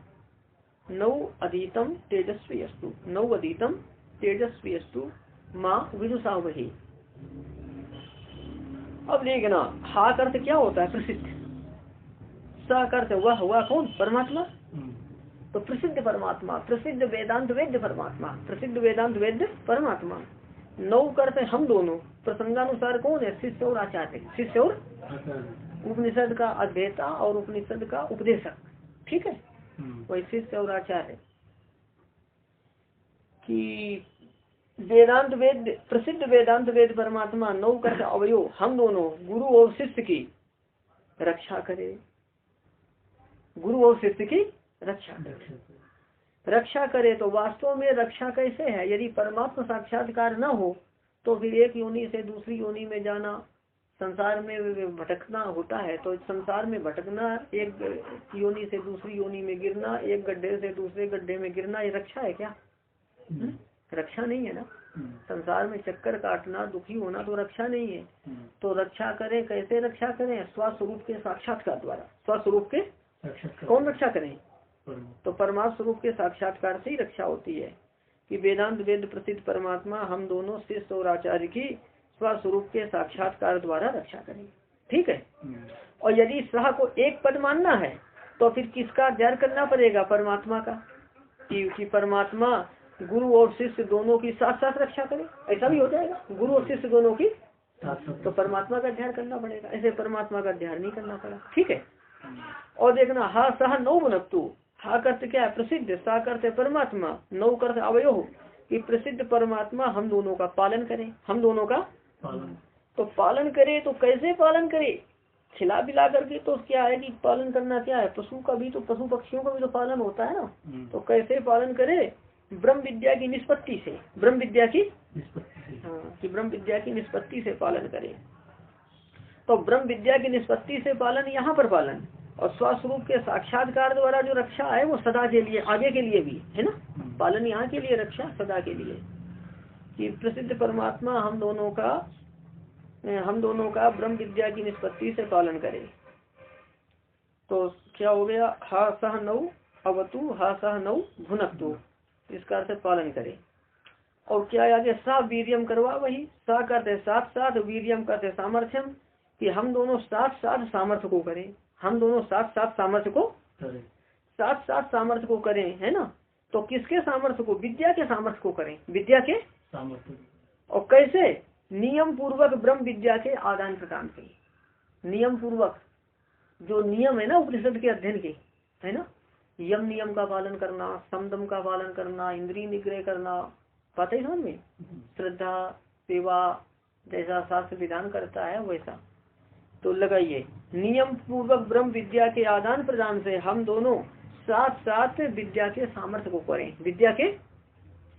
नौ अधीतम तेजस्वी अस्तु। नौ अधीतम तेजस्वी अस्तु माँ विदुषावहि। अब देखना हा का अर्थ क्या होता है, प्रसिद्ध। सा का अर्थ वह कौन, परमात्मा। तो प्रसिद्ध परमात्मा, प्रसिद्ध वेदांत वेद्य परमात्मा, प्रसिद्ध वेदांत वेद्य परमात्मा। नौ का अर्थ हम दोनों, प्रसंगानुसार कौन है, शिष्य और आचार्य, शिष्य और उपनिषद का अध्येता और उपनिषद का उपदेशक, ठीक है। वही शिष्य और आचार्य कि वेदांत वेद, प्रसिद्ध वेदांत वेद परमात्मा नौ कर अवयव हम दोनों गुरु और शिष्य की रक्षा करे, गुरु और शिष्य की रक्षा करे। तो वास्तव में रक्षा कैसे है, यदि परमात्मा साक्षात्कार न हो तो फिर एक योनि से दूसरी योनि में जाना, संसार में भटकना होता है। तो संसार में भटकना, एक योनि से दूसरी योनि में गिरना, एक गड्ढे से दूसरे गड्ढे में गिरना, ये रक्षा है क्या, रक्षा नहीं है ना। संसार में चक्कर काटना, दुखी होना तो रक्षा नहीं है। तो रक्षा करें, कैसे रक्षा करें, स्वस्वरूप के साक्षात्कार द्वारा। स्वस्वरूप के कौन रक्षा करें, तो परमात्मा स्वरूप के साक्षात्कार से ही रक्षा होती है। कि वेदांत वेद प्रसिद्ध परमात्मा हम दोनों शिष्य और आचार्य की स्वस्वरूप के साक्षात्कार द्वारा रक्षा करें, ठीक है। और यदि सह को एक पद मानना है तो फिर किसका अध्ययन करना पड़ेगा, परमात्मा का, कि परमात्मा गुरु और शिष्य दोनों की साथ साथ रक्षा करे, ऐसा भी हो जाएगा, गुरु और शिष्य दोनों की। तो परमात्मा का अध्ययन करना पड़ेगा, ऐसे परमात्मा का अध्ययन नहीं करना पड़ा, ठीक है। और देखना हा सह नौ भुनक्तु, हा करते क्या है, प्रसिद्ध, सा करते परमात्मा, नौ करते अवयव, कि प्रसिद्ध परमात्मा हम दोनों का पालन करें, हम दोनों का तो पालन करे। तो कैसे पालन करे, खिला पिला करके। तो क्या है कि पालन करना क्या है, पशु का भी तो, पशु पक्षियों का भी तो पालन होता है ना। तो कैसे पालन करे, ब्रह्म विद्या की निष्पत्ति से, ब्रह्म विद्या की हाँ, कि ब्रह्म विद्या की निष्पत्ति से पालन करे। तो ब्रह्म विद्या की निष्पत्ति से पालन, यहाँ पर पालन, और स्वस्वरूप के साक्षात्कार द्वारा जो रक्षा है वो सदा के लिए, आगे के लिए भी है ना। पालन यहाँ के लिए, रक्षा सदा के लिए। कि प्रसिद्ध परमात्मा हम दोनों का ब्रह्म विद्या की निष्पत्ति से पालन करे। तो क्या हो गया, हा सह नौ अवतु, हा सह नौ भुनक्तु, इसका अर्थ पालन करे। और क्या आगे, सा वीर्यम करवा वही, सा करते साथ साथ, वीर्यम करते सामर्थ्यम, कि हम दोनों साथ साथ सामर्थ्य को करें, हम दोनों साथ साथ सामर्थ्य को करें, साथ साथ सामर्थ्य को करें, है ना। तो किसके सामर्थ्य को, विद्या के सामर्थ्य को करें, विद्या के सामर्थ्य। और कैसे, नियम पूर्वक ब्रह्म विद्या के आदान प्रदान से, नियम पूर्वक, जो नियम है ना उपनिषद के अध्ययन के, है ना, यम नियम का पालन करना, समदम का पालन करना, इंद्रिय निग्रह करना, बात है समझ में, श्रद्धा सेवा जैसा शास्त्र विधान करता है वैसा, तो लगाइए, नियम पूर्वक ब्रह्म विद्या के आदान प्रदान से हम दोनों साथ साथ विद्या के सामर्थ्य को करें। विद्या के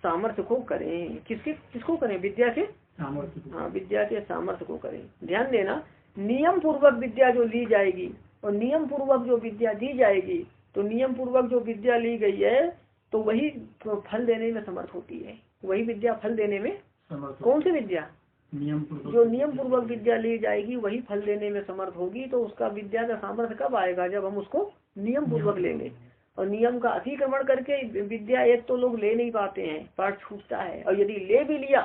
सामर्थ्य को करें, किसको करें? विद्या के सामर्थ्य। हाँ, विद्या के सामर्थ्य को करें। ध्यान देना, नियम पूर्वक विद्या जो ली जाएगी और नियम पूर्वक जो विद्या दी जाएगी, तो नियम पूर्वक जो विद्या ली गई है तो वही फल देने में समर्थ होती है। वही विद्या फल देने में समर्थ। कौन सी विद्या? जो नियम पूर्वक विद्या ली जाएगी वही फल देने में समर्थ होगी। तो उसका विद्या का सामर्थ्य कब आएगा? जब हम उसको नियम पूर्वक लेंगे। और नियम का अतिक्रमण करके विद्या एक तो लोग ले नहीं पाते हैं, पाठ छूटता है, और यदि ले भी लिया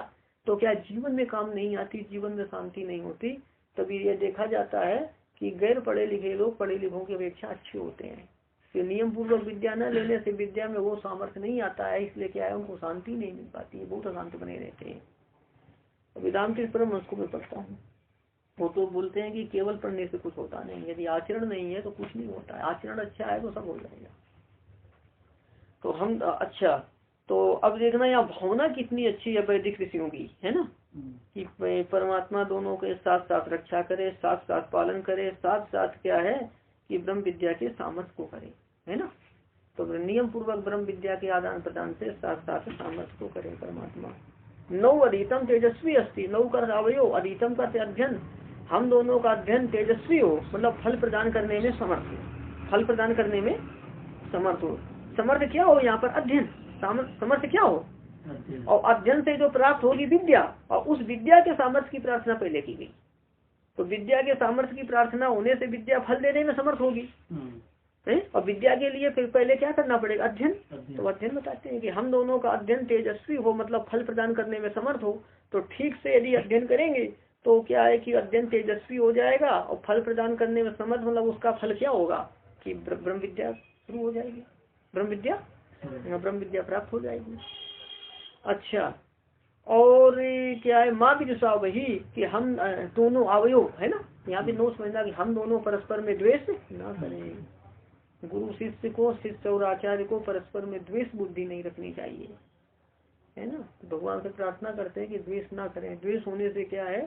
तो क्या जीवन में काम नहीं आती, जीवन में शांति नहीं होती। तभी ये देखा जाता है कि गैर पढ़े लिखे लोग पढ़े लिखों की अपेक्षा अच्छे होते हैं। तो नियम पूर्वक विद्या न लेने से विद्या में वो सामर्थ्य नहीं आता है, इसलिए क्या है, उनको शांति नहीं मिल पाती है, बहुत अशांत बने रहते हैं। वेदांत परम उसको मैं पढ़ता हूँ, वो तो बोलते हैं कि केवल पढ़ने से कुछ होता नहीं, यदि आचरण नहीं है तो कुछ नहीं होता है। आचरण अच्छा है तो सब हो जाएगा। तो हम अच्छा, तो अब देखना यहाँ भावना कितनी अच्छी है वैदिक ऋषियों की, है ना, कि परमात्मा दोनों के साथ साथ रक्षा करे, साथ साथ पालन करे, साथ साथ क्या है कि ब्रह्म विद्या के सामर्थ्य को करे, है ना। तो नियम पूर्वक ब्रह्म विद्या के आदान प्रदान से साथ साथ सामर्थ्य को करे परमात्मा। नौ अधीतम तेजस्वी अस्ति, नौ कर अवयो, अधीतम का अध्ययन, हम दोनों का अध्ययन तेजस्वी हो, मतलब फल प्रदान करने में समर्थ हो, फल प्रदान करने में समर्थ हो। समर्थ क्या हो यहाँ पर? अध्ययन। समर्थ क्या हो? और अध्ययन से जो प्राप्त होगी विद्या, और उस विद्या के सामर्थ्य की प्रार्थना पहले की गई। तो विद्या के सामर्थ्य की प्रार्थना होने से विद्या फल देने में समर्थ होगी। और विद्या के लिए फिर पहले क्या करना पड़ेगा? अध्ययन। तो अध्ययन बताते हैं कि हम दोनों का अध्ययन तेजस्वी हो, मतलब फल प्रदान करने में समर्थ हो। तो ठीक से यदि अध्ययन करेंगे तो क्या है कि अध्ययन तेजस्वी हो जाएगा, और फल प्रदान करने में समर्थ, मतलब उसका फल क्या होगा कि ब्रह्म विद्या शुरू हो जाएगी, ब्रह्म विद्या प्राप्त हो जाएगी। अच्छा, और क्या है, माँ भी दिशा वही कि हम दोनों अवयव, है ना, यहाँ भी नो समझना कि हम दोनों परस्पर में द्वेष ना करें। गुरु शिष्य को, शिष्य और आचार्य को परस्पर में द्वेष बुद्धि नहीं रखनी चाहिए, है ना। भगवान से प्रार्थना करते हैं कि द्वेष ना करें। द्वेष होने से क्या है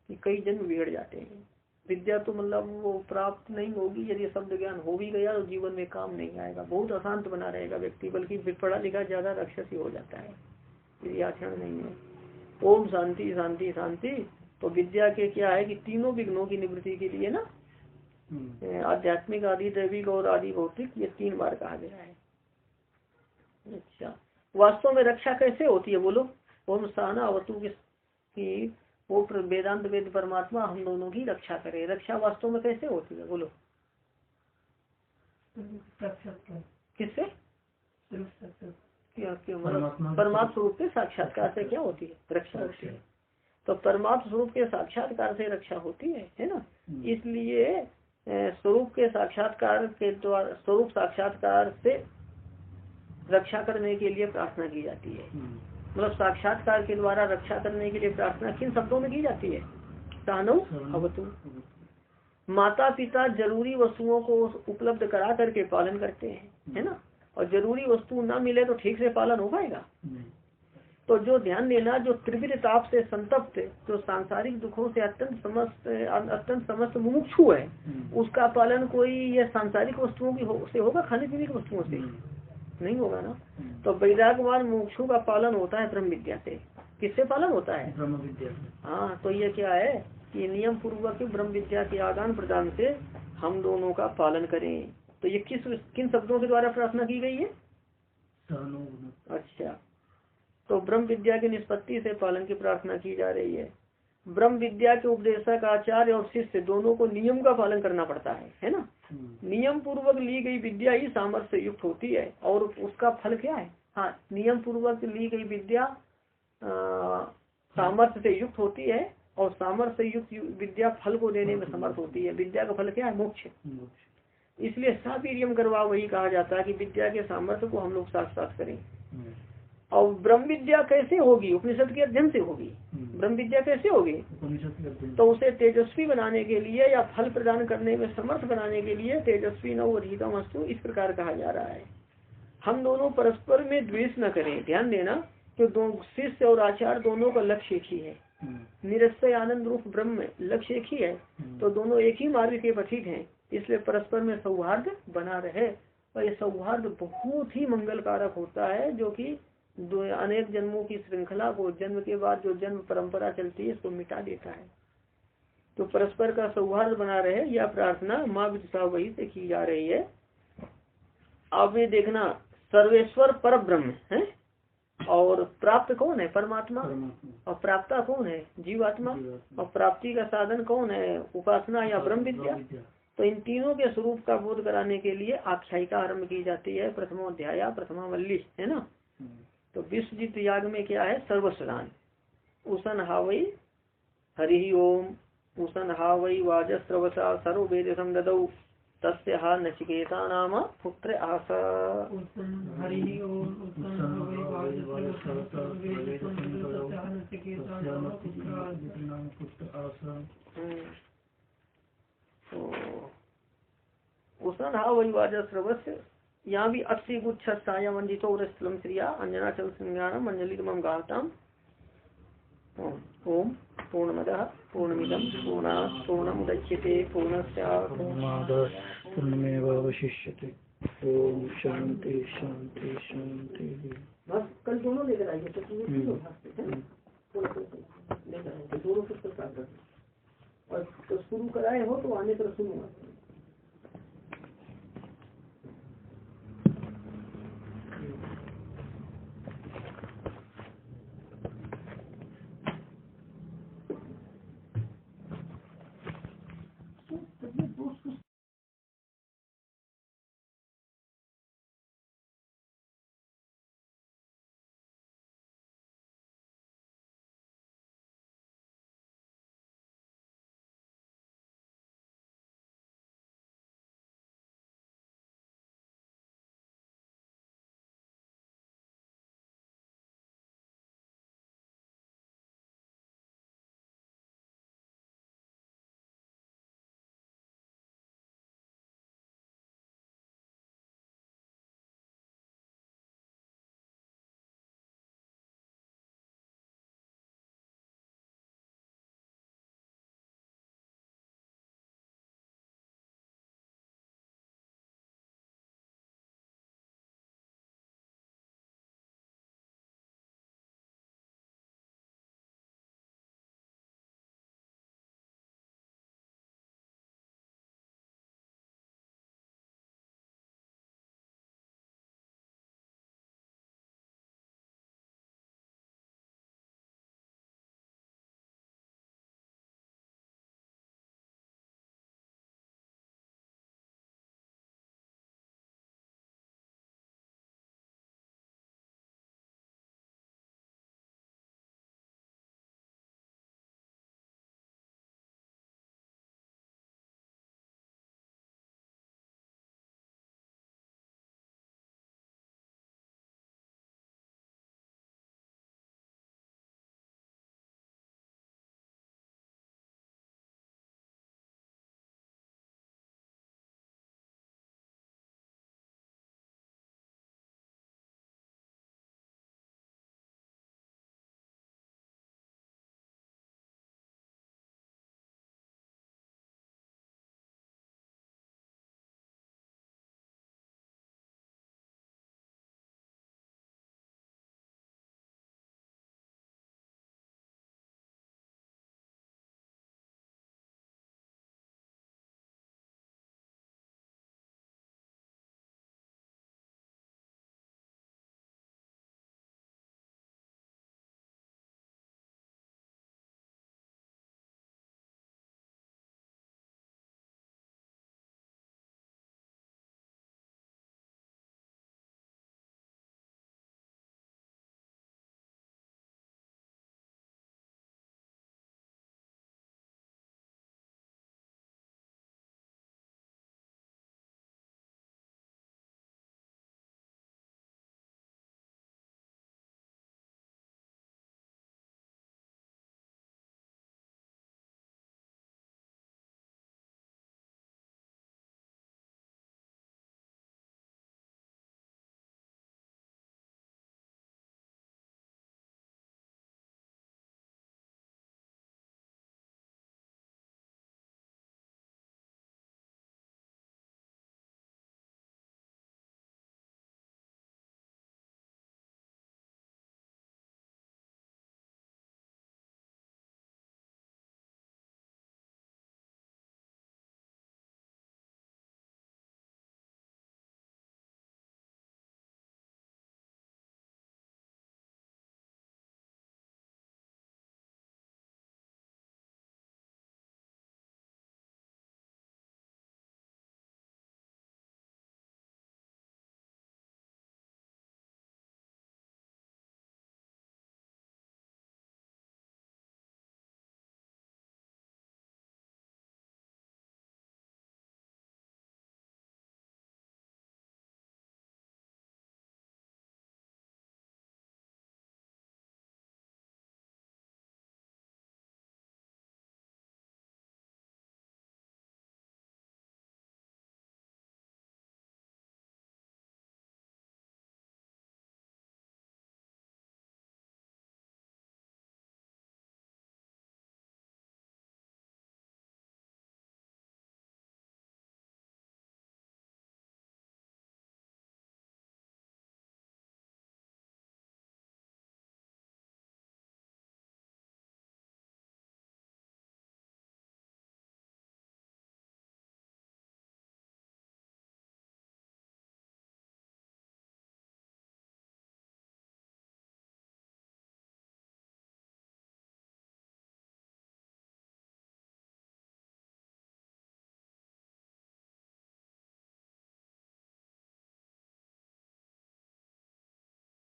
कि कई जन्म बिगड़ जाते हैं। विद्या तो मतलब वो प्राप्त नहीं होगी, यदि शब्द ज्ञान हो भी गया तो जीवन में काम नहीं आएगा, बहुत अशांत बना रहेगा व्यक्ति, बल्कि पढ़ा लिखा ज्यादा राक्षसी हो जाता है यदि आचरण नहीं है। ओम शांति शांति शांति। तो विद्या के क्या है कि तीनों विघ्नों की निवृत्ति के लिए ना, आध्यात्मिक, आदि दैविक और आदि भौतिक, ये 3 बार कहा गया है। अच्छा, वास्तव में रक्षा कैसे होती है बोलो? ओम सहना अवतु की वो वेदांत वेद परमात्मा हम दोनों की रक्षा करे। रक्षा वास्तव में कैसे होती है बोलो? किससे? परमात्मा स्वरूप के साक्षात्कार से क्या होती है? रक्षा होती है। तो परमात्मा स्वरूप के साक्षात्कार से रक्षा होती है ना। इसलिए स्वरूप के साक्षात्कार के द्वारा, स्वरूप साक्षात्कार से रक्षा करने के लिए प्रार्थना की जाती है। मतलब साक्षात्कार के द्वारा रक्षा करने के लिए प्रार्थना किन शब्दों में की जाती है? सहनो अवतु। माता पिता जरूरी वस्तुओं को उपलब्ध करा करके पालन करते हैं, है ना। और जरूरी वस्तु ना मिले तो ठीक से पालन हो पाएगा? तो जो ध्यान देना, जो त्रिविध ताप से संतप्त, जो सांसारिक दुखों से अत्यंत समस्त मुमुक्षु है, उसका पालन कोई ये सांसारिक वस्तुओं की से होगा? खाने पीने की वस्तुओं से नहीं होगा ना। तो वैराग्यवान मुमुक्षु का पालन होता है ब्रह्म विद्या से। किससे पालन होता है? ब्रह्म विद्या से। हाँ, तो ये क्या है कि नियम पूर्वक ब्रह्म विद्या के आदान प्रदान से हम दोनों का पालन करें। तो ये किन शब्दों के द्वारा प्रार्थना की गई है? अच्छा, तो ब्रह्म विद्या की निष्पत्ति से पालन की प्रार्थना की जा रही है। ब्रह्म विद्या के उपदेशक आचार्य और शिष्य दोनों को नियम का पालन करना पड़ता है ना। नियम पूर्वक ली गई विद्या ही सामर्थ्य से युक्त होती है, और उसका फल क्या है? हाँ, नियम पूर्वक ली गई विद्या सामर्थ्य से युक्त होती है, और सामर्थ्य से युक्त विद्या फल को देने में समर्थ होती है। विद्या का फल क्या है? मोक्ष। इसलिए सावीर्यम करवा वही कहा जाता है कि विद्या के सामर्थ्य को हम लोग साथ साथ करें। और ब्रह्म विद्या कैसे होगी? उपनिषद के अध्ययन से होगी। ब्रह्म विद्या कैसे होगी? तो उसे तेजस्वी बनाने के लिए या फल प्रदान करने में समर्थ बनाने के लिए तेजस्वी नव अधिकम अस्तु इस प्रकार कहा जा रहा है। हम दोनों परस्पर में द्वेष न करें। ध्यान देना कि शिष्य और आचार्य दोनों का लक्ष्य एक ही है। निरस्य आनंद रूप ब्रह्म लक्ष्य एक ही है, तो दोनों एक ही मार्ग के पथिक हैं, इसलिए परस्पर में सौहार्द बना रहे। और ये सौहार्द बहुत ही मंगल कारक होता है, जो कि अनेक जन्मों की श्रृंखला को, जन्म के बाद जो जन्म परंपरा चलती है इसको मिटा देता है। तो परस्पर का सौहार्द बना रहे, यह प्रार्थना माँ विदिशा वही से की जा रही है। अब ये देखना, सर्वेश्वर पर ब्रह्म है और प्राप्त कौन है? परमात्मा। और प्राप्ता कौन है? जीवात्मा। और प्राप्ति का साधन कौन है? उपासना या ब्रह्म विद्या। तो इन तीनों के स्वरूप का बोध कराने के लिए आख्यायिका आरंभ की जाती है। प्रथमोध्याय प्रथमा वल्ली है ना। तो विश्वजित याग में क्या है? सर्वस्वदान। उसन हावई हरि ओम, उसन हावई वाजस्रवसा सर्ववेद संददौ तस्य हा नचिकेता नाम पुत्र आशा। उसन हावई वाजस्रवस्य, यहाँ भी 80 गुच्छ साया वंदितो रस्तलम श्रिया अंजना चल श्रृंगारम अंजलिमं गाताम। ओम पूर्णमदः पूर्णमिदं पूर्णात् पूर्णमुदच्यते पूर्णस्य पूर्णमेवावशिष्यते। ओम शांति शांति शांति। बस कल दोनों लेकर आएंगे, तो लेकर आएंगे दोनों पुस्तक। और तो शुरू कराए हो तो आने पर सुनो।